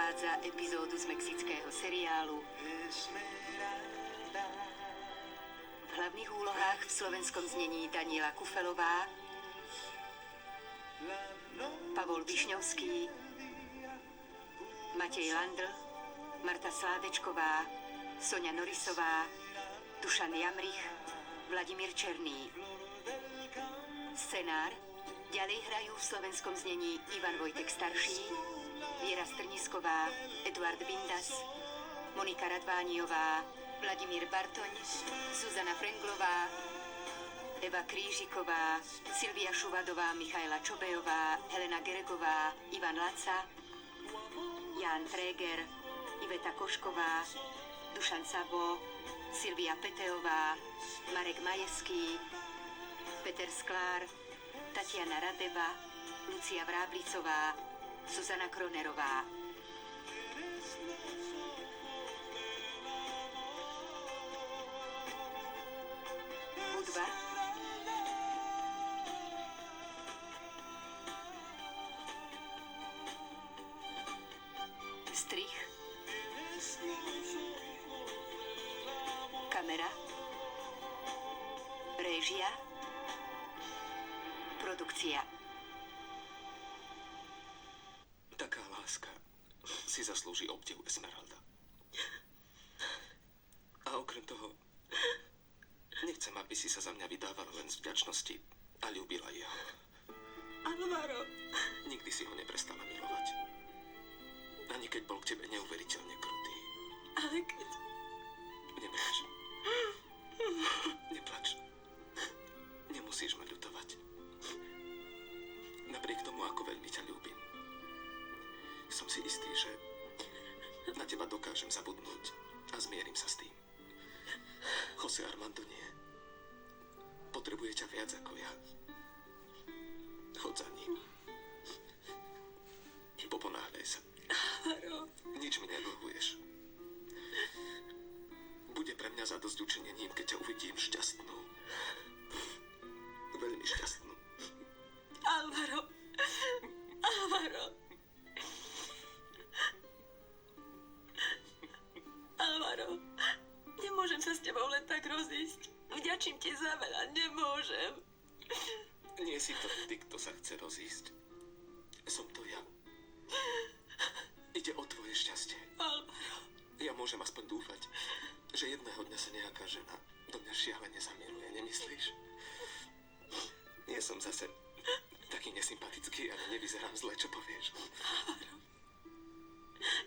uvádza epizódu z mexického seriálu. V hlavných úlohách v slovenskom znení Daniela Kufelová, Pavol Višňovský, Matej Landl, Marta Sládečková, Soňa Norisová, Dušan Jamrich, Vladimír Černý. Scenár ďalej hrajú v slovenskom znení Ivan Vojtek starší, Viera Strnisková, Eduard Bindas, Monika Radvániová, Vladimír Bartoň, Zuzana Frenglová, Eva Krížiková, Silvia Šuvadová, Michaela Čobejová, Helena Geregová, Ivan Laca, Ján Tréger, Iveta Košková, Dušan Sabo, Silvia Peteová, Marek Majeský, Peter Sklár, Tatiana Radeva, Lucia Vráblicová, Zuzana Kronerová. Hudba strih, kamera, réžia, produkcia. Taká láska si zaslúži obdiv, Esmeralda. A okrem toho, nechcem, aby si sa za mňa vydávala len z vďačnosti a ľúbila jeho. Alvaro. Nikdy si ho neprestala milovať. Ani keď bol k tebe neuveriteľne krutý. Ale keď... Neplač. Neplač. Nemusíš ma ľutovať. Napriek tomu, ako veľmi ťa ľúbim, som si istý, že na teba dokážem zabudnúť a zmierim sa s tým. José Armando nie. Potrebuje ťa viac ako ja. Chod za ním. Poponáhľaj sa. Alvaro. Nič mi nedlhuješ. Bude pre mňa zadosť učinením, keď ťa uvidím šťastnú. Veľmi šťastnú. Alvaro. Alvaro. Alvaro. Nemôžem sa s tebou len tak rozísť. Vďačím ti za veľa. Nemôžem. Nie si to ty, kto sa chce rozísť. Som to ja. Ide o tvoje šťastie. Alvaro. Ja môžem aspoň dúfať, že jedného dňa sa nejaká žena do mňa šialene zamiluje, nemyslíš? Nie som zase taký nesympatický, ale nevyzerám zle, čo povieš. Alvaro.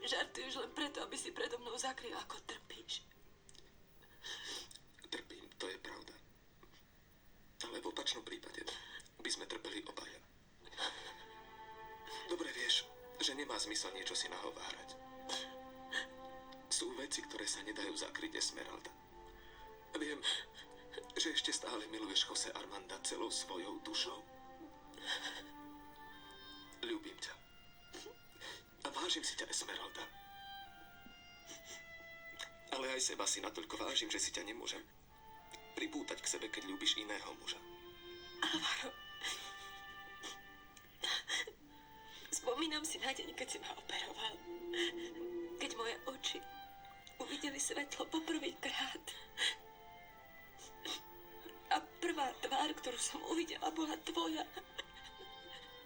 Žartuješ len preto, aby si predo mnou zakryl, ako trpíš. Trpím, to je pravda. Ale v opačnom prípade by sme trpeli obaja. Dobre vieš, že nemá zmysel niečo si nahovárať. Sú veci, ktoré sa nedajú zakryť, Esmeralda. Viem, že ešte stále miluješ José Armanda celou svojou dušou. Ľúbim ťa. A vážim si ťa, Esmeralda. Ale aj seba si natoľko vážim, že si ťa nemôžem pripútať k sebe, keď ľúbiš iného muža. Alvaro. Spomínam si na deň, keď si ma operoval. Keď moje oči uvideli svetlo poprvýkrát. A prvá tvár, ktorú som uvidela, bola tvoja.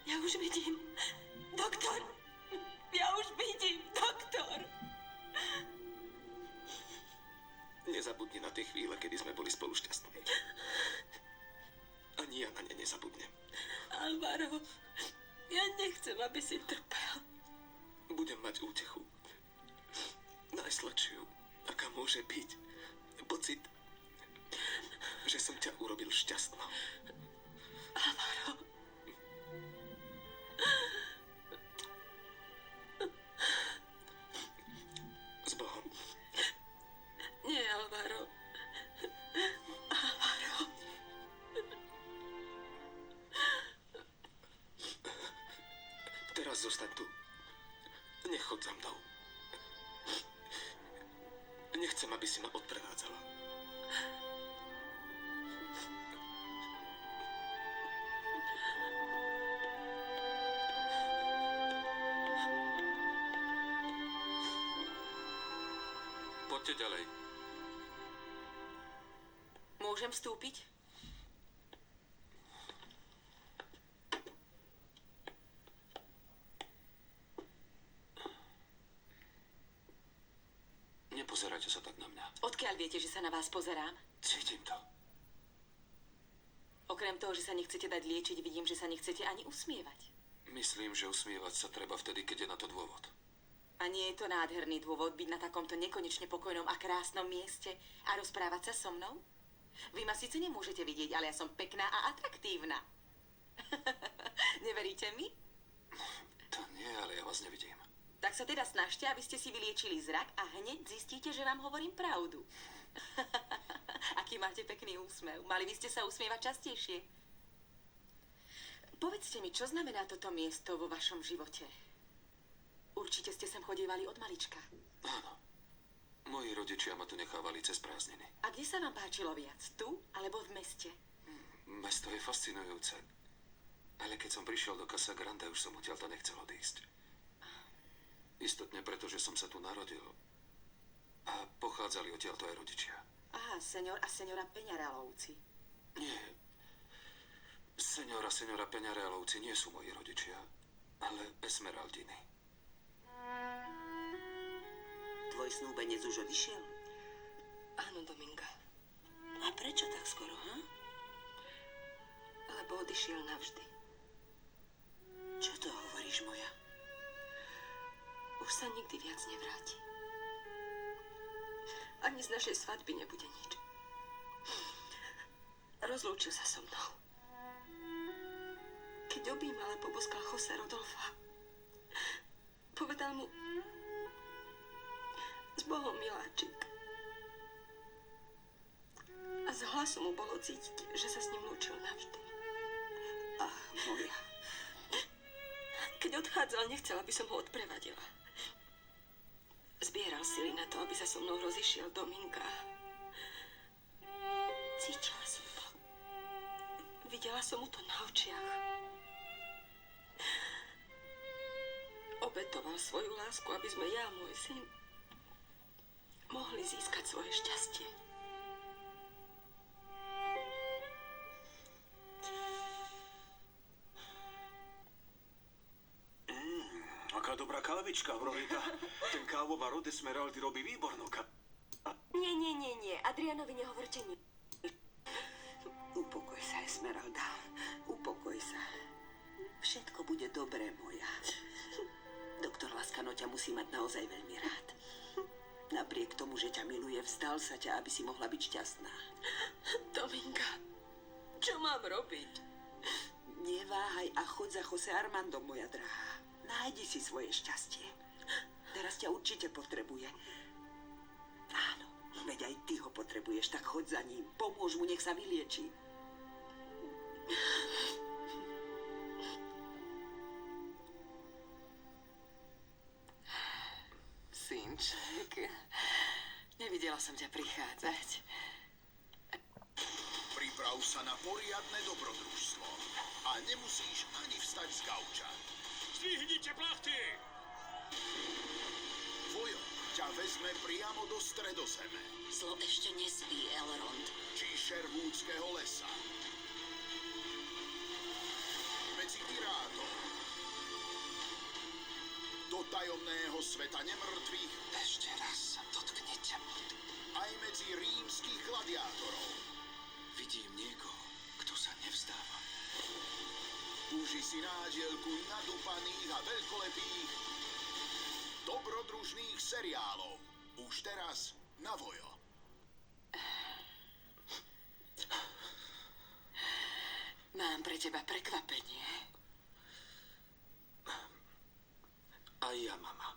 Ja už vidím. Doktor! Ja už vidím, doktor! Nezabudni na tie chvíle, kedy sme boli spolu šťastní. Ani ja na ne nezabudnem. Alvaro, ja nechcem, aby si trpel. Budem mať útechu. Najsladšiu, aká môže byť. Pocit, že som ťa urobil šťastnou. Alvaro. S Bohom. Nie, Alvaro. Alvaro. Teraz zostaň tu. Nechod za mnou. Nechcem, aby si ma odprevádzala. Poďte ďalej. Môžem vstúpiť? Nepozerajte sa tak na mňa. Odkiaľ viete, že sa na vás pozerám? Cítim to. Okrem toho, že sa nechcete dať liečiť, vidím, že sa nechcete ani usmievať. Myslím, že usmievať sa treba vtedy, keď je na to dôvod. A nie je to nádherný dôvod byť na takomto nekonečne pokojnom a krásnom mieste a rozprávať sa so mnou? Vy ma síce nemôžete vidieť, ale ja som pekná a atraktívna. Neveríte mi? To nie, ale ja vás nevidím. Tak sa teda snažte, aby ste si vyliečili zrak a hneď zistíte, že vám hovorím pravdu. Aký máte pekný úsmev. Mali by ste sa usmievať častejšie. Povedzte mi, čo znamená toto miesto vo vašom živote? Určite ste sem chodievali od malička. Áno. Moji rodičia ma tu nechávali cez prázdniny. A kde sa vám páčilo viac? Tu alebo v meste? Mesto je fascinujúce. Ale keď som prišiel do Casa Grande, už som odtiaľto nechcel odísť. Istotne preto, že som sa tu narodil. A pochádzali odtiaľto aj rodičia. Aha, senior a seniora Peňarelovci. Nie. Senior a seniora Peňarelovci nie sú moji rodičia, ale Esmeraldiny. Tvoj snúbenec už odišiel? Áno, Dominga. A prečo tak skoro, ha? Lebo odišiel navždy. Čo to hovoríš, moja? Už sa nikdy viac nevráti. Ani z našej svadby nebude nič. Rozlúčil sa so mnou. Keď objímal a poboskal Jose Rodolfa, povedal mu: S Bohom, miláčik. A z hlasu mu bolo cítiť, že sa s ním lúčil navždy. Ach, moja. Keď odchádzal, nechcel, aby som ho odprevadila. Zbieral sily na to, aby sa so mnou rozišiel, Dominga. Cítila som to. Videla som mu to na očiach. Obetoval svoju lásku, aby sme ja a môj syn mohli získať svoje šťastie. Aká dobrá kávička, Aurorita. Ten kávovar od Esmeraldy robí výbornú Nie. Adrianovi nehovorte nič. Upokoj sa, Esmeralda. Upokoj sa. Všetko bude dobré, moja. Doktor Lascano ťa musí mať naozaj veľmi rád. Napriek tomu, že ťa miluje, vzdal sa ťa, aby si mohla byť šťastná. Dominga, čo mám robiť? Neváhaj a choď za Jose Armandom, moja drahá. Nájdi si svoje šťastie. Teraz ťa určite potrebuje. Áno, veď aj ty ho potrebuješ, tak choď za ním. Pomôž mu, nech sa vylieči. Synček, nevidela som ťa prichádzať. Priprav sa na poriadne dobrodružstvo. A nemusíš ani vstať z gauča. Zdvihnite plachty! Vojo ťa vezme priamo do stredozeme, Zlo ešte nespí, Elrond. či Sherwoodského lesa. Medzi pirátov. Do tajomného sveta nemrtvých. Ešte raz sa dotknite. Aj medzi rímskych gladiátorov. Vidím niekoho, kto sa nevzdáva. Uži si nádielku nadúpaných a veľkolepých dobrodružných seriálov. Už teraz na Vojo. Mám pre teba prekvapenie. Aj ja, mama.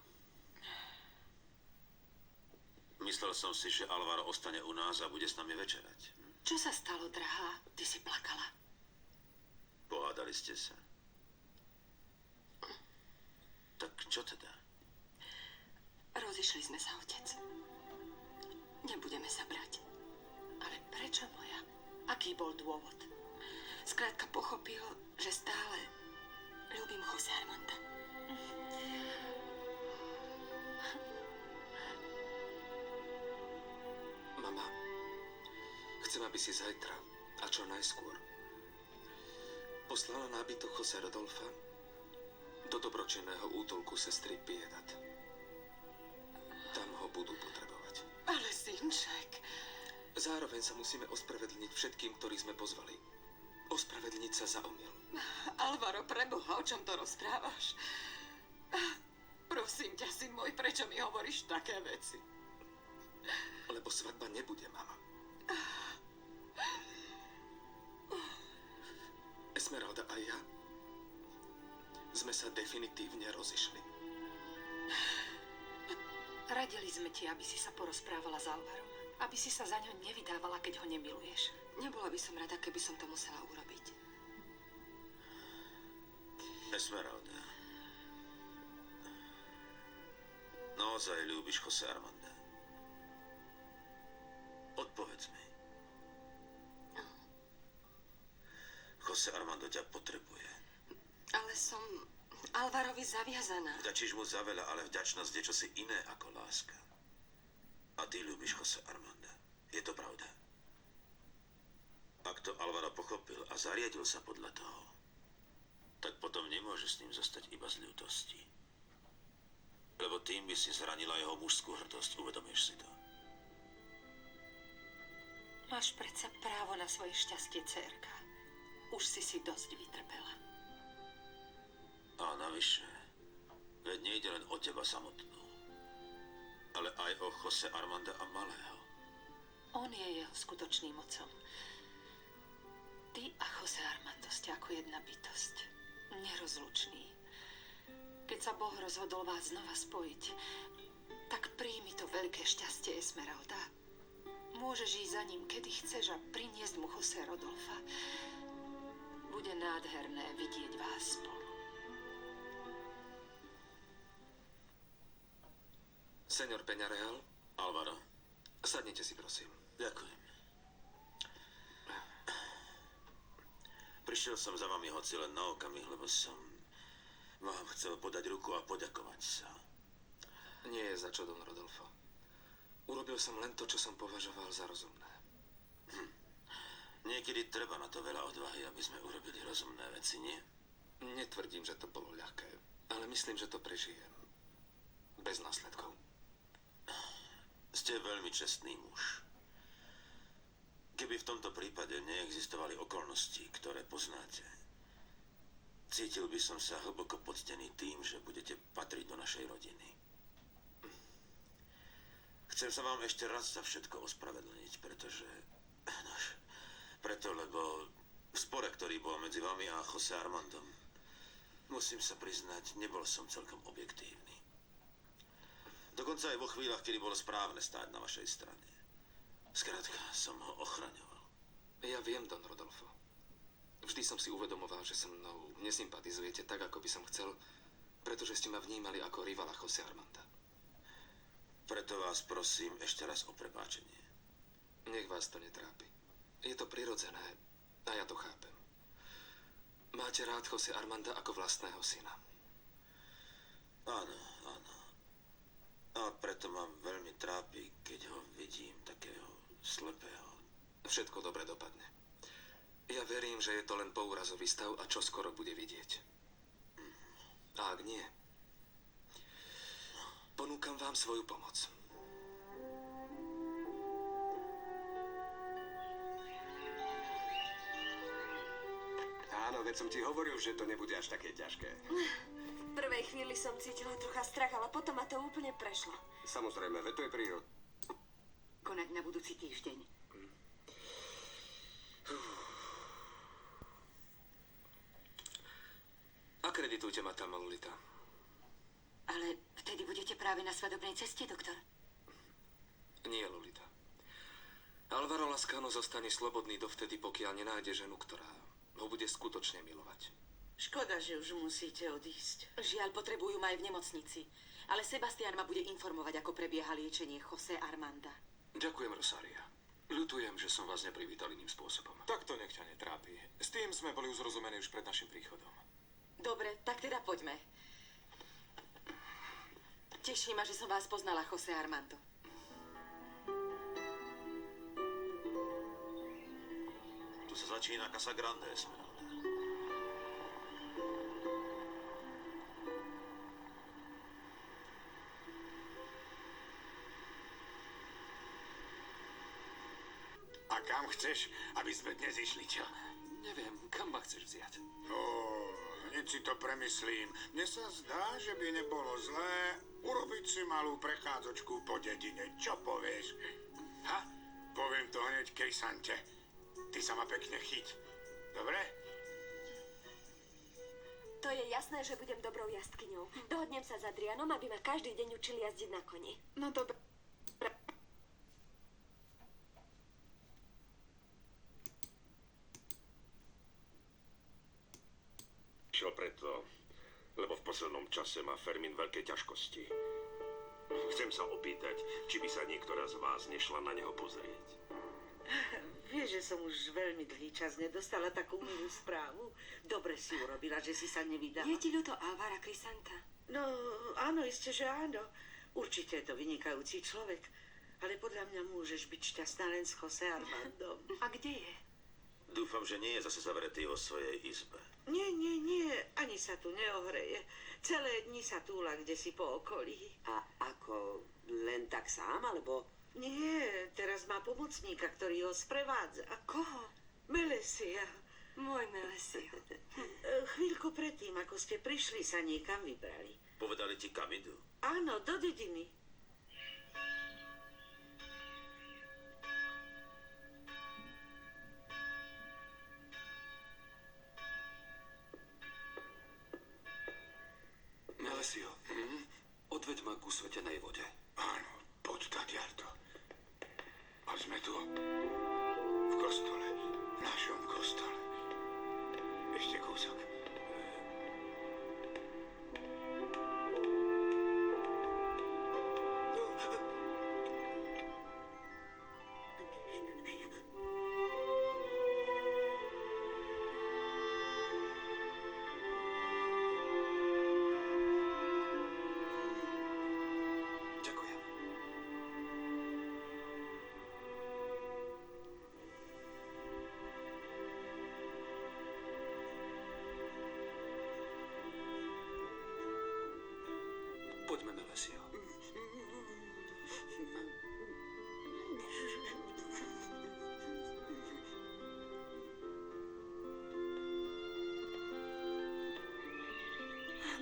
Myslel som si, že Alvaro ostane u nás a bude s nami večerať. Čo sa stalo, drahá? Ty si plakala. Pohádali ste sa. Tak čo teda? Rozišli sme sa, otec. Nebudeme sa brať. Ale prečo, moja? Aký bol dôvod? Skrátka pochopil, že stále ľúbim Jose Armanda. Chcem, aby si zajtra, a čo najskôr, poslala nábytok Jose Rodolfa do dobročinného útulku sestry Piedad. Tam ho budú potrebovať. Ale synček, Zároveň sa musíme ospravedlniť všetkým, ktorí sme pozvali. Ospravedlniť sa za omyl. Alvaro, preboha, o čom to rozprávaš? Prosím ťa, syn môj, prečo mi hovoríš také veci? Lebo svadba nebude, mama. Esmeralda a ja sme sa definitívne rozišli. Radili sme ti, aby si sa porozprávala s Alvarom. Aby si sa za ňo nevydávala, keď ho nemiluješ. Nebola by som rada, keby som to musela urobiť. Esmeralda. Naozaj ľúbiš Jose Armanda? Odpovedz mi. Jose Armando ťa potrebuje. Ale som Alvarovi zaviazaná. Vďačíš mu za veľa, ale vďačnosť je čosi iné ako láska. A ty ľúbiš Jose Armanda. Je to pravda? Ak to Alvaro pochopil a zariadil sa podľa toho, tak potom nemôže s ním zostať iba z ľútosti. Lebo tým by si zranila jeho mužskú hrdosť, uvedomíš si to? Máš predsa právo na svoje šťastie, dcérka. Už si dosť vytrpela. A navyše, veď nejde len o teba samotnú, ale aj o Jose Armanda a malého. On je jeho skutočným otcom. Ty a Jose Armando ste ako jedna bytosť. Nerozlučný. Keď sa Boh rozhodol vás znova spojiť, tak príjmi to veľké šťastie, Esmeralda. Môžeš ísť za ním, kedy chceš a priniesť mu Jose Rodolfa. Bude nádherné vidieť vás spolu. Señor Peñareal, Alvaro, sadnite si, prosím. ďakujem. Prišiel som za vami hoci len na okamih, lebo som vám chcel podať ruku a poďakovať sa. Nie je za čo, don Rodolfo. Urobil som len to, čo som považoval za rozumné. Niekedy treba na to veľa odvahy, aby sme urobili rozumné veci, nie? Netvrdím, že to bolo ľahké, ale myslím, že to prežijem. Bez následkov. Ste veľmi čestný muž. Keby v tomto prípade neexistovali okolnosti, ktoré poznáte, cítil by som sa hlboko poctený tým, že budete patriť do našej rodiny. Chcem sa vám ešte raz za všetko ospravedlniť, lebo v spore, ktorý bol medzi vami a Jose Armandom, musím sa priznať, nebol som celkom objektívny. Dokonca aj vo chvíľach, kedy bolo správne stáť na vašej strane. Skrátka, som ho ochraňoval. Ja viem, don Rodolfo. Vždy som si uvedomoval, že so mnou nesympatizujete tak, ako by som chcel, pretože ste ma vnímali ako rivala Jose Armanda. Preto vás prosím ešte raz o prepáčenie. Nech vás to netrápi. Je to prirodzené a ja to chápem. Máte rád Jose Armanda ako vlastného syna. Áno, áno. A preto ma veľmi trápi, keď ho vidím takého slepého. Všetko dobre dopadne. Ja verím, že je to len poúrazový stav a čo skoro bude vidieť. A ak nie, ponúkam vám svoju pomoc. Áno, veď som ti hovoril, že to nebude až také ťažké. V prvej chvíli som cítila trocha strach, ale potom ma to úplne prešlo. Samozrejme, veď to je prírod. Konať na budúci týždeň. Akreditujte ma tam, Lolita. Ale vtedy budete práve na svadobnej ceste, doktor. Nie, Lolita. Alvaro Lascano zostane slobodný dovtedy, pokiaľ nenájde ženu, ktorá ho bude skutočne milovať. Škoda, že už musíte odísť. Žiaľ, potrebujú ma aj v nemocnici. Ale Sebastián ma bude informovať, ako prebieha liečenie Jose Armanda. Ďakujem, Rosaria. Ľutujem, že som vás neprivítal iným spôsobom. Tak to nech ťa netrápi. S tým sme boli uzrozumení už pred našim príchodom. Dobre, tak teda poďme. Teší ma, že som vás poznala, Jose Armando. sa začína Casa Grande, Esmeralda. A kam chceš, aby sme dnes išli, čo? Neviem, kam ma chceš vziať? Hneď si to premyslím. Mne sa zdá, že by nebolo zlé urobiť si malú prechádzočku po dedine. Čo povieš? Ha? Poviem to hneď Krysante. Ty sa ma pekne chyť. Dobre? To je jasné, že budem dobrou jazdkyňou. Dohodnem sa s Adrianom, aby ma každý deň učili jazdiť na koni. No dobre. Šiel preto, lebo v poslednom čase má Fermín veľké ťažkosti. Chcem sa opýtať, či by sa niektorá z vás nešla na neho pozrieť. Vieš, že som už veľmi dlhý čas nedostala takú milú správu. Dobre si urobila, že si sa nevydala. Je ti ľúto Alvara Krysanta? No, áno, isté, že áno. Určite je to vynikajúci človek. Ale podľa mňa môžeš byť šťastná len s Jose Armandom. A kde je? Dúfam, že nie je zase zavretý vo svojej izbe. Nie, ani sa tu neohreje. Celé dni sa túla kdesi po okolí. A ako len tak sám, alebo... Nie, teraz má pomocníka, ktorý ho sprevádza. A koho? Melesia. Môj Melesio. Chvíľku predtým, ako ste prišli, sa niekam vybrali. Povedali ti, kam idú? Áno, do dediny. Melesio, odveď ma ku svetenej vode. Áno, poď tadiaľto. A sme tu. V kostole. V našom kostole. Ešte kúsok. Ďakujem. Poďme, Melesio.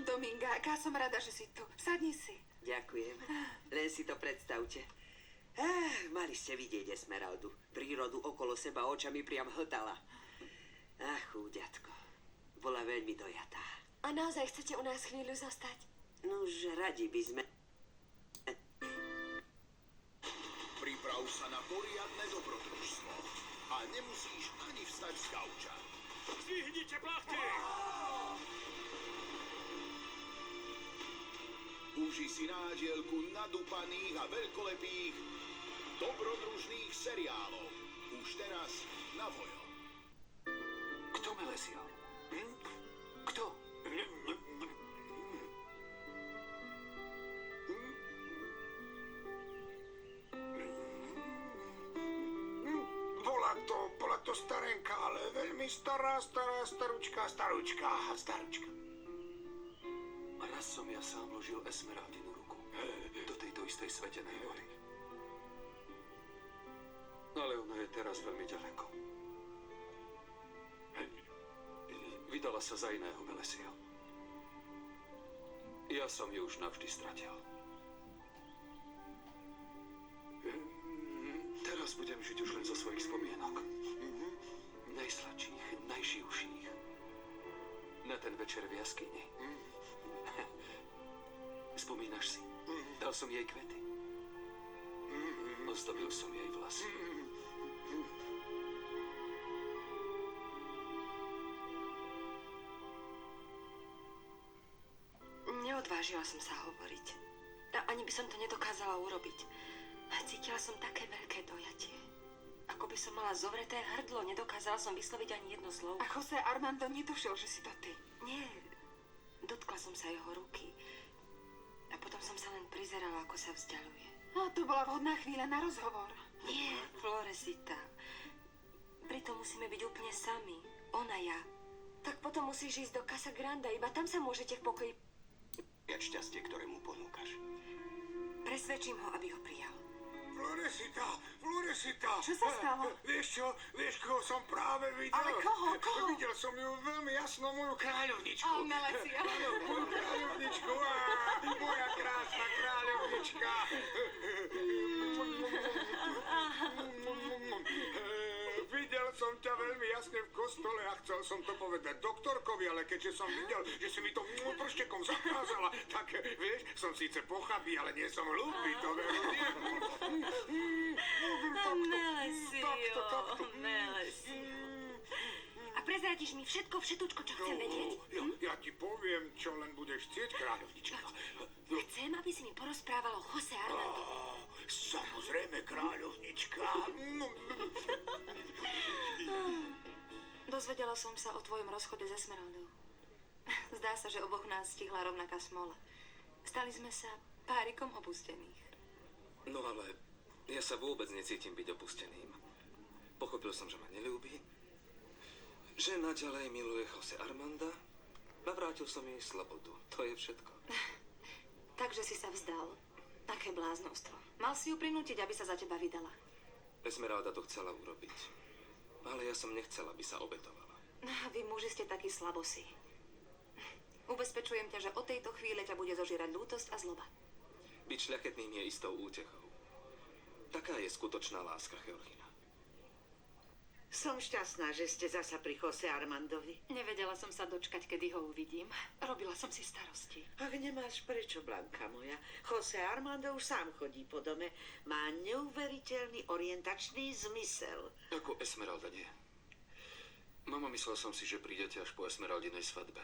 Dominga, aká som rada, že si tu. Sadni si. Ďakujem. Len si to predstavte. Mali ste vidieť Esmeraldu. Prírodu okolo seba očami priam hltala. Chúďatko. Bola veľmi dojatá. A naozaj chcete u nás chvíľu zostať? Nuž, radi by sme... Priprav sa na poriadne dobrodružstvo. A nemusíš ani vstať z gauča. Zdvihnite plachty! Uži si nádielku nadúpaných a veľkolepých dobrodružných seriálov. Už teraz na Vojo. Kto, Melesio? Kto? Bola to starenka, ale veľmi staručka. Raz som ja sám vložil Esmeraldinu ruku do tejto istej svetenej vody. Ale ona je teraz veľmi ďaleko. Vydala sa za iného Melesio. Ja som ju už navždy stratil. Teraz budem žiť už len zo svojich spomienok. Najsladších, najživších. Na ten večer v jaskyni. Spomínaš si? Dal som jej kvety. Ozdobil som jej vlasy. Neodvážila som sa hovoriť. A ani by som to nedokázala urobiť. Cítila som také veľké dojatie. Ako by som mala zovreté hrdlo, nedokázala som vysloviť ani jedno slovo. A Jose Armando netušil, že si to ty. Nie, dotkla som sa jeho ruky. A potom som sa len prizerala, ako sa vzdialuje. No, to bola vhodná chvíľa na rozhovor. Nie, Floresita. Pritom musíme byť úplne sami. On a ja. Tak potom musíš ísť do Casa Grande, iba tam sa môžete v pokoji... šťastie, ktoré mu ponúkaš. Presvedčím ho, aby ho prijal. Floresita! Čo sa stalo? Vieš čo? Vieš, koho som práve videl? Ale koho? Videl som ju veľmi jasno, moju kráľovničku. Melecia. Áno, moju kráľovničku. Moja krásna kráľovnička. Videl som ťa veľmi jasne v kostole a chcel som to povedať doktorkovi, ale keďže som videl, že si mi to prštekom zakázala, tak vieš, som síce pochabý, ale nie som hlúpy, to veru nie. Melesio. A prezradíš mi všetko, čo chcem vedieť? Ja ti poviem, čo len budeš chcieť, kráľovnička. Chcem, aby si mi porozprával o Jose Armando. Samozrejme, kráľovnička. Dozvedela som sa o tvojom rozchode s Esmeraldou. Zdá sa, že oboch nás stihla rovnaká smola. Stali sme sa párikom opustených. No ale ja sa vôbec necítim byť opusteným. Pochopil som, že ma neľúbi, že naďalej miluje Jose Armanda a vrátil som jej slobodu. To je všetko. Takže si sa vzdal. Aké bláznostvo. Mal si ju prinútiť, aby sa za teba vydala. Esmeralda to chcela urobiť. Ale ja som nechcela, aby sa obetovala. Vy muži ste takí slabosí. Ubezpečujem ťa, že od tejto chvíle ťa bude zožierať lútosť a zloba. Byť šľachetným je istou útechou. Taká je skutočná láska, Georgina. Som šťastná, že ste zasa pri Jose Armandovi. Nevedela som sa dočkať, kedy ho uvidím. Robila som si starosti. Ak nemáš prečo, Blanka moja. Jose Armando už sám chodí po dome. Má neuveriteľný orientačný zmysel. Ako Esmeralda nie. Mama, myslel som si, že prídete až po Esmeraldinej svadbe.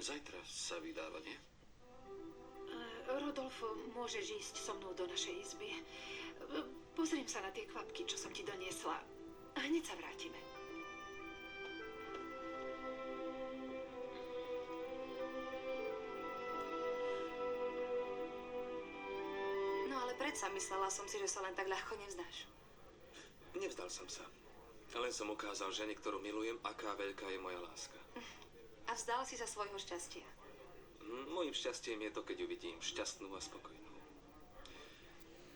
Zajtra sa vydáva, nie? Rodolfo, môžeš ísť so mnou do našej izby. Pozriem sa na tie kvapky, čo som ti doniesla. A hneď sa vrátime. No ale predsa myslela som si, že sa len tak ľahko nevzdáš. Nevzdal som sa. Len som ukázal žene, ktorú milujem, aká veľká je moja láska. A vzdal si sa svojho šťastia. Mojím šťastím je to, keď ju vidím šťastnú a spokojnú.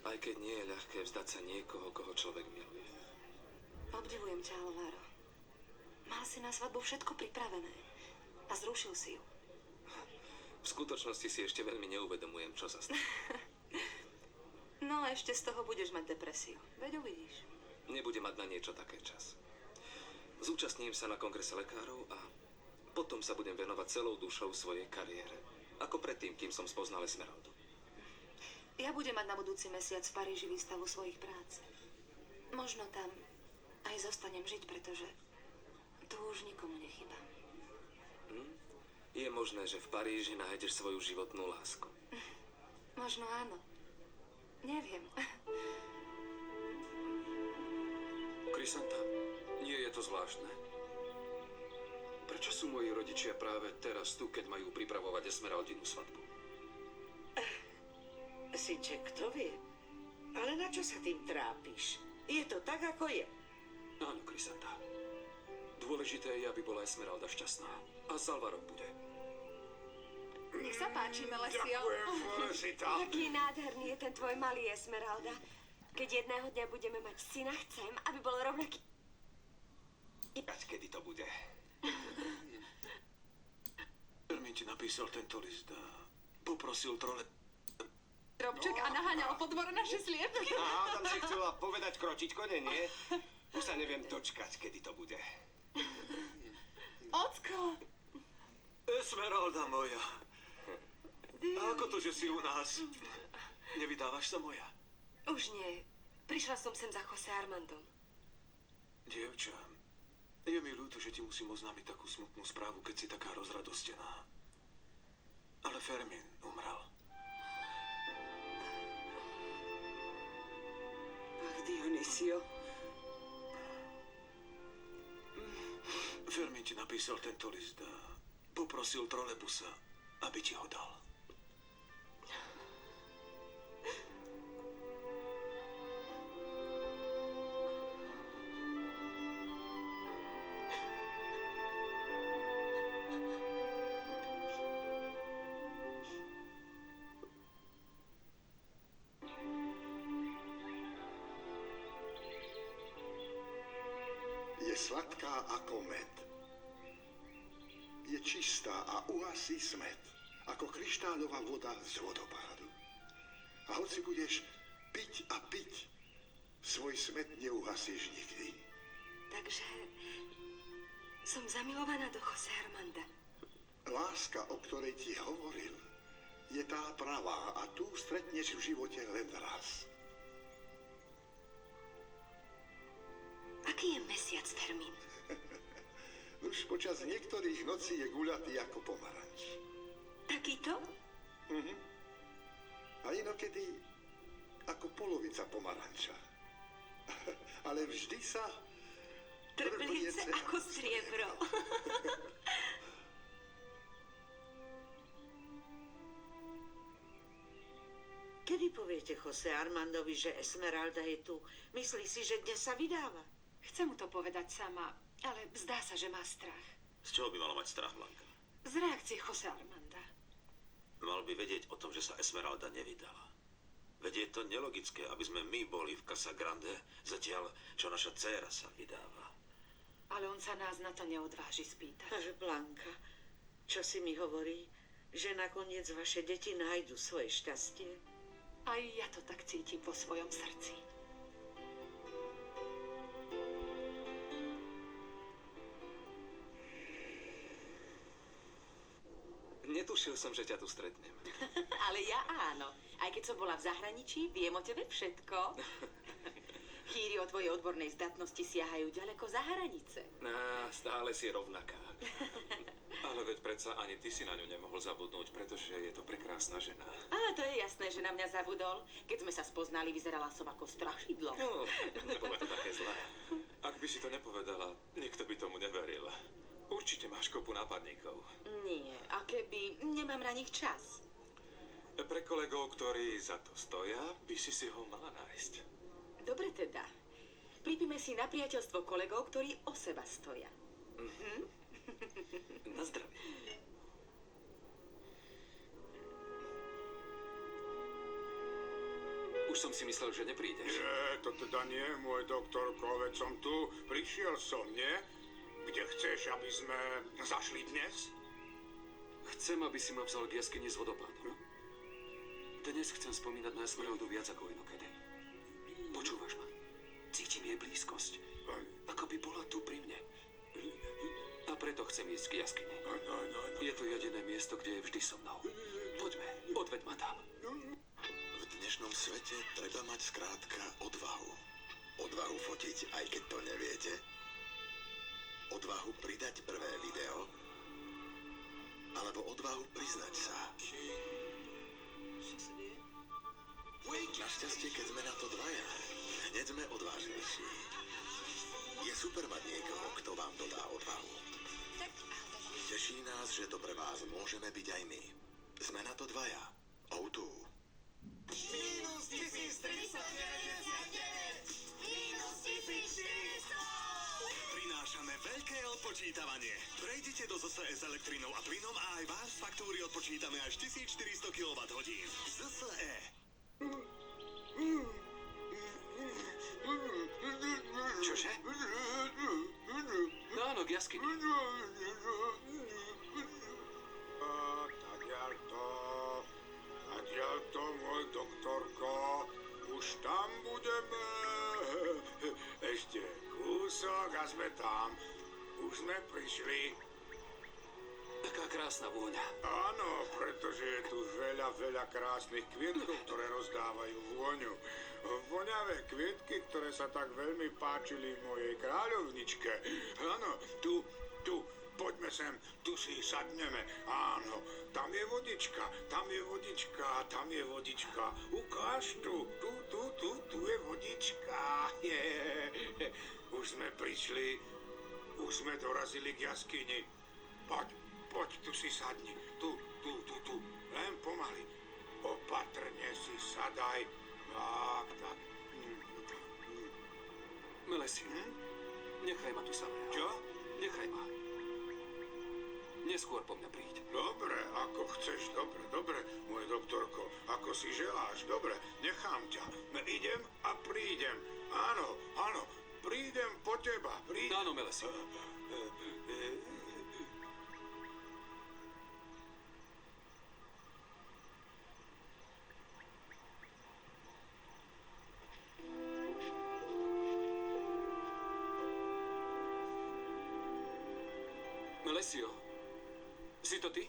Aj keď nie je ľahké vzdať sa niekoho, koho človek miluje. Obdivujem ťa, Alvaro. Mal si na svadbu všetko pripravené. A zrušil si ju. V skutočnosti si ešte veľmi neuvedomujem, čo sa stalo. No a ešte z toho budeš mať depresiu. Veď uvidíš. Nebudem mať na niečo také čas. Zúčastním sa na kongrese lekárov a potom sa budem venovať celou dušou svojej kariére. Ako predtým, kým som spoznal Esmeraldu. Ja budem mať na budúci mesiac v Paríži výstavu svojich prác. Možno tam aj zostanem žiť, pretože tu už nikomu nechýbam. Je možné, že v Paríži nájdeš svoju životnú lásku. Možno áno. Neviem. Crisanta, nie je to zvláštne? Prečo sú moji rodičia práve teraz tu, keď majú pripravovať Esmeraldinu svadbu? Synček, kto vie? Ale na čo sa tým trápiš? Je to tak, ako je. Áno, Crisanta. Dôležité je, aby bola Esmeralda šťastná. A s Alvarom bude. Nech sa páči, Melesio. Ďakujem, Floresita. Aký nádherný je ten tvoj malý Esmeralda. Keď jedného dňa budeme mať syna, chcem, aby bol rovnaký... Kedy to bude? Fermín ti napísal tento list a poprosil trole... Robček a naháňal po dvore naše sliepky. Aha, tam si chcela povedať kročiť kone, nie? Už sa neviem dočkať, kedy to bude. Ocko! Esmeralda moja. A ako to, že si u nás? Nevydávaš sa moja? Už nie. Prišla som sem za Jose Armandom. Dievča, je mi ľúto, že ti musím oznámiť takú smutnú správu, keď si taká rozradostená. Ale Fermín umrel. Ach, Dionisio. Fermín ti napísal tento list a poprosil trolebusa, aby ti ho dal. sladká ako med. Je čistá a uhasí smet, ako kryštáľová voda z vodopádu. A hoci budeš piť a piť, svoj smet neuhasíš nikdy. Takže som zamilovaná do Jose Armanda. Láska, o ktorej ti hovoril, je tá pravá a tú stretneš v živote len raz. Aký je mesiac, Fermín? Už počas niektorých nocí je guľatý ako pomaranč. Takýto? A inokedy ako polovica pomaranča. Ale vždy sa Trbliece ako striebro. Kedy poviete Jose Armandovi, že Esmeralda je tu? Myslí si, že dnes sa vydáva? Chcem mu to povedať sama, ale zdá sa, že má strach. Z čoho by malo mať strach, Blanka? Z reakcie Jose Armanda. Mal by vedieť o tom, že sa Esmeralda nevydala. Veď je to nelogické, aby sme my boli v Casa Grande, zatiaľ, čo naša dcéra sa vydáva. Ale on sa nás na to neodváži spýtať. Blanka, čo si mi hovorí? Že nakoniec vaše deti nájdu svoje šťastie? Aj ja to tak cítim vo svojom srdci. Netušil som, že ťa tu stretnem. Ale ja áno. Aj keď som bola v zahraničí, viem o tebe všetko. Chýry o tvojej odbornej zdatnosti siahajú ďaleko za hranice. Stále si rovnaká. Ale veď predsa ani ty si na ňu nemohol zabudnúť, pretože je to prekrásna žena. Á, to je jasné, že na mňa zabudol. Keď sme sa spoznali, vyzerala som ako strašidlo. No, nebolo to také zlé. Ak by si to nepovedala, nikto by tomu neveril. Určite máš kopu nápadníkov. Nie, a keby nemám na nich čas. Pre kolegov, ktorí za to stoja, by si ho mala nájsť. Dobre teda. Pripíme si na priateľstvo kolegov, ktorí o seba stoja. Na zdravie. Už som si myslel, že neprídeš. To teda nie, môj doktorko, veď som tu. Prišiel som, nie? Kde chceš, aby sme zašli dnes? Chcem, aby si ma vzal k jaskyni z vodopádu. Dnes chcem spomínať na Esmeraldu viac ako inokedy. Počúvaš ma? Cítim jej blízkosť. Ako by bola tu pri mne. A preto chcem ísť k jaskyni. Je to jediné miesto, kde je vždy so mnou. Poďme, odveď ma tam. V dnešnom svete treba mať skrátka odvahu. Odvahu fotiť, aj keď to neviete. Odvahu pridať prvé video. Alebo odvahu priznať sa. Našťastie, keď sme na to dvaja, hneď sme odvážnejší. Je super mať niekoho, kto vám dodá odvahu. Teší nás, že to pre vás môžeme byť aj my. Sme na to dvaja. O2. Minus 1399! Minus 1400! Prinášame veľké odpočítavanie. Prejdite do ZSE s elektrinou a plynom a aj vás faktúry odpočítame až 1400 kWh. ZSE. Čože? No áno, k jaskyni. Tadiaľto, môj doktorko, už tam budeme. Ešte kúsok a sme tam. Už sme prišli. Taká krásna vôňa. Áno, pretože je tu veľa krásnych kvietkov, ktoré rozdávajú vôňu. Voňavé kvietky, ktoré sa tak veľmi páčili mojej kráľovničke. Áno, tu, poďme sem, tu si sadneme. Áno, tam je vodička, tam je vodička. Ukáž tu je vodička. Už sme prišli, už sme dorazili k jaskyni. Poď, tu si sadni. Tu. Len pomaly. Opatrne si sadaj. Tak. Melesi, nechaj ma tu samého. Čo? Nechaj ma. Neskôr po mňa príď. Dobre, ako chceš. Dobre, môj doktorko. Ako si želáš. Dobre, nechám ťa. Idem a prídem. Áno. Prídem po teba. Áno, Melesi. Melesio, si to ty?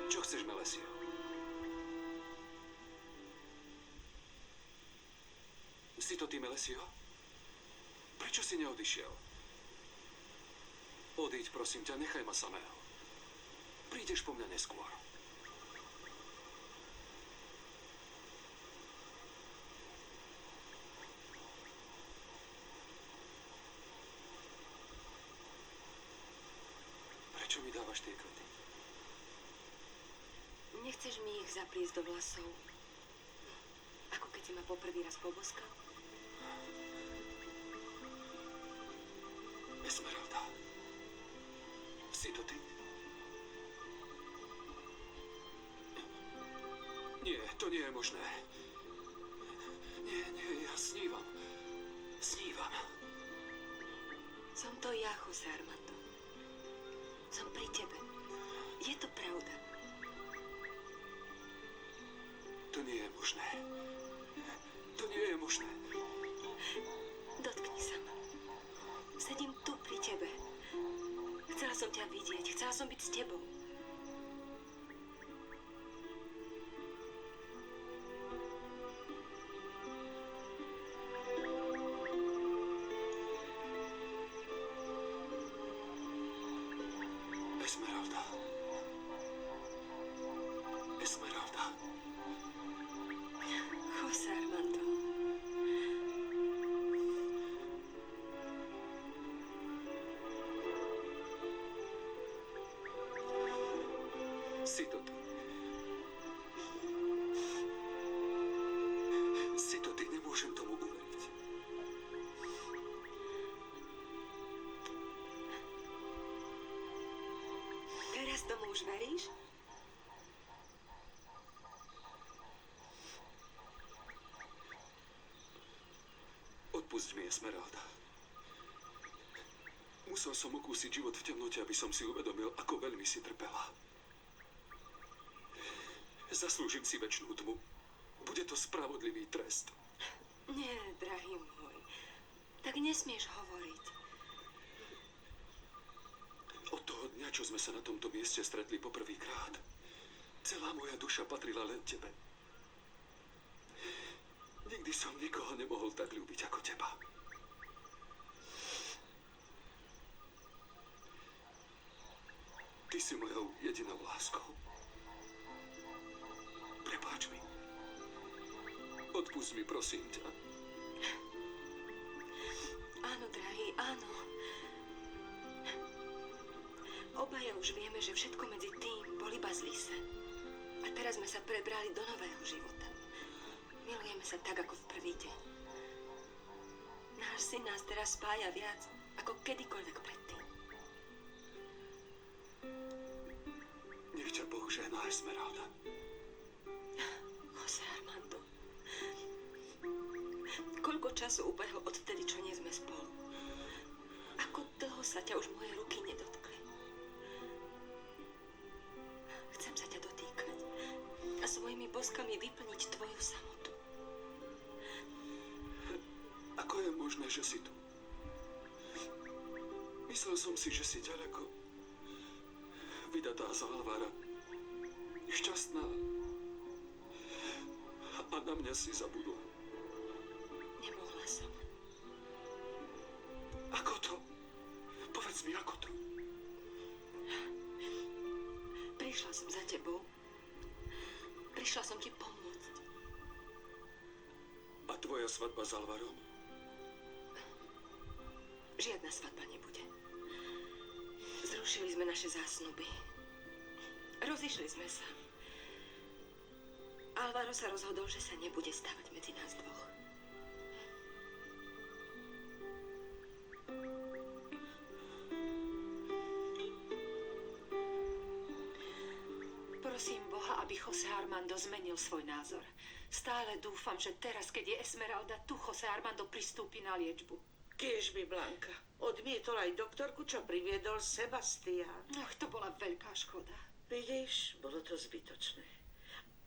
Čo chceš, Melesio? Si to ty, Melesio? Prečo si neodišiel? Odíď, prosím ťa, nechaj ma samého. Prídeš po mňa neskôr. Prečo mi dávaš tie kvety? Nechceš mi ich zapliesť do vlasov? Ako keď si ma poprvý raz poboskal? Esmeralda. Si to ty? Nie, to nie je možné. Nie, ja snívam. Snívam. Som to ja, Jose Armando. Som pri tebe. Je to pravda. To nie je možné. To nie je možné. Dotkni sa ma. Sedím tu pri tebe. Chcela som ťa vidieť, chcela som byť s tebou. Esmeralda. Esmeralda. Jose Armando. Si to ty. Si to ty, nemôžem tomu uveriť. Teraz tomu už veríš? Odpusť mi, Esmeralda. Musel som ukúsiť život v temnote, aby som si uvedomil, ako veľmi si trpela. Zaslúžim si večnú tmu. Bude to spravodlivý trest. Nie, drahý môj. Tak nesmieš hovoriť. Od toho dňa, čo sme sa na tomto mieste stretli poprvýkrát, celá moja duša patrila len tebe. Nikdy som nikoho nemohol tak ľúbiť ako teba. Ty si mojou jedinou láskou. Prepáč mi. Odpusť mi, prosím ťa. Áno, drahý, áno. Obaja už vieme, že všetko medzi tým bol iba zlý sen. A teraz sme sa prebrali do nového života. Milujeme sa tak, ako v prvý deň. Náš syn nás teraz spája viac, ako kedykoľvek predtým. Nech ťa Boh žehná, Esmeralda. Jose Armando. Koľko času ubehlo od vtedy, čo nie sme spolu? Ako dlho sa ťa už moje ruky nedotkli? Chcem sa ťa dotýkať a svojimi boskami vyplniť tvoju samotu. Ako je možné, že si tu? Myslel som si, že si ďaleko. Vydatá za Alvara. Šťastná. A na mňa si zabudla. Nemohla som. Ako to? Povedz mi, ako to? Prišla som za tebou. Prišla som ti pomôcť. A tvoja svadba s Alvarom? Žiadna svadba nebude. Zrušili sme naše zásnuby. Rozišli sme sa. Alvaro sa rozhodol, že sa nebude stavať medzi nás dvoch. Prosím Boha, aby Jose Armando zmenil svoj názor. Stále dúfam, že teraz, keď je Esmeralda tu, Jose Armando pristúpi na liečbu. Kiež by, Blanka. Odmietol aj doktorku, čo priviedol Sebastián. Ach, to bola veľká škoda. Vidíš, bolo to zbytočné.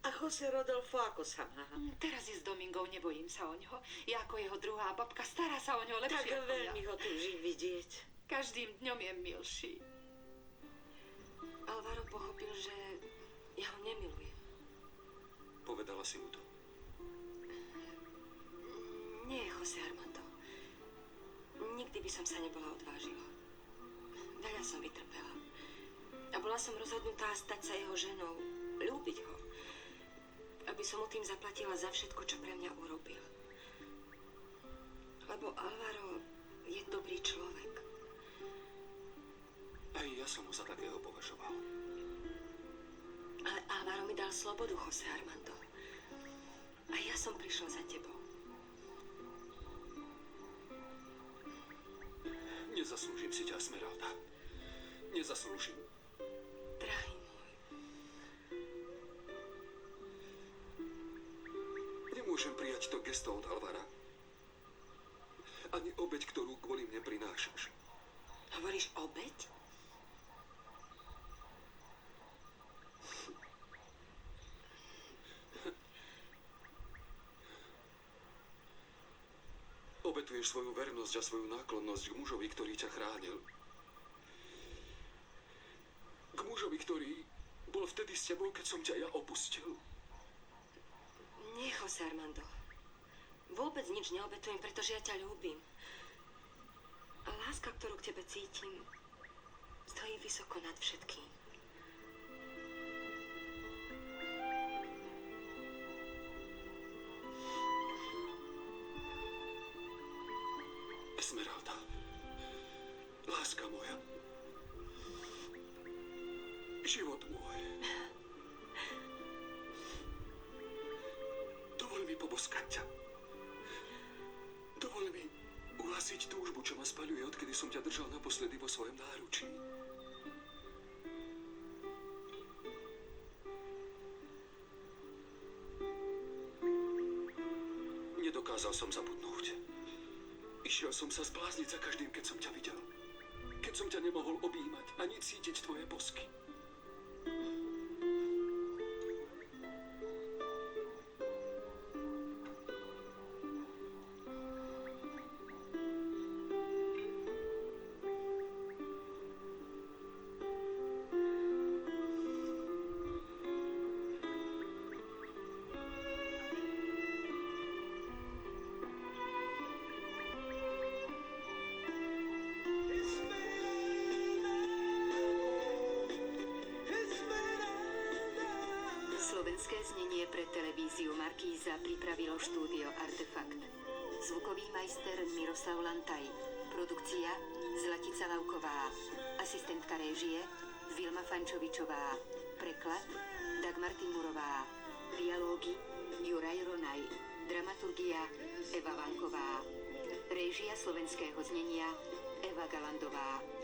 A Jose Rodolfo, ako sa má? Teraz je s Domingou, nebojím sa o ňoho. Ja ako jeho druhá babka, stará sa o ňoho lepšie Tak ako ja. veľmi ho túžim vidieť. Každým dňom je milší. Alvaro pochopil, že ja ho nemilujem. Povedala si mu to. Nie, Jose Armando. Nikdy by som sa nebola odvážila. Veľa som vytrpela. A bola som rozhodnutá stať sa jeho ženou. Ľúbiť ho. Aby som mu tým zaplatila za všetko, čo pre mňa urobil. Lebo Alvaro je dobrý človek. Aj ja som ho za takého považoval. Ale Alvaro mi dal slobodu, Jose Armando. A ja som prišla za tebou. Nezaslúžim si ťa, Esmeralda. Nezaslúžim. Drahý môj. Nemôžem prijať to gesto od Alvara. Ani obeť, ktorú kvôli mne prinášaš. Hovoríš obeť? Obetuješ svoju vernosť a svoju náklonnosť k mužovi, ktorý ťa chránil. K mužovi, ktorý bol vtedy s tebou, keď som ťa ja opustil. Nie, Jose Armando. Vôbec nič neobetujem, pretože ja ťa ľúbim. A láska, ktorú k tebe cítim, stojí vysoko nad všetkým. Esmeralda. Láska moja. Život môj. Dovol mi poboskať ťa. Dovol mi uhasiť túžbu, čo ma spaľuje, odkedy som ťa držal naposledy vo svojom náručí. Nedokázal som zabudnúť. Išiel som sa zblázniť za každým, keď som ťa videl. Keď som ťa nemohol objímať ani cítiť tvoje bosky. Slovenské znenie pre televíziu Markíza pripravilo štúdio Artefakt. Zvukový majster Miroslav Lantaj. Produkcia Zlatica Lauková. Asistentka réžie Vilma Fančovičová. Preklad Dagmar Timurová. Dialógy Juraj Ronaj. Dramaturgia Eva Vanková. Réžia slovenského znenia Eva Galandová.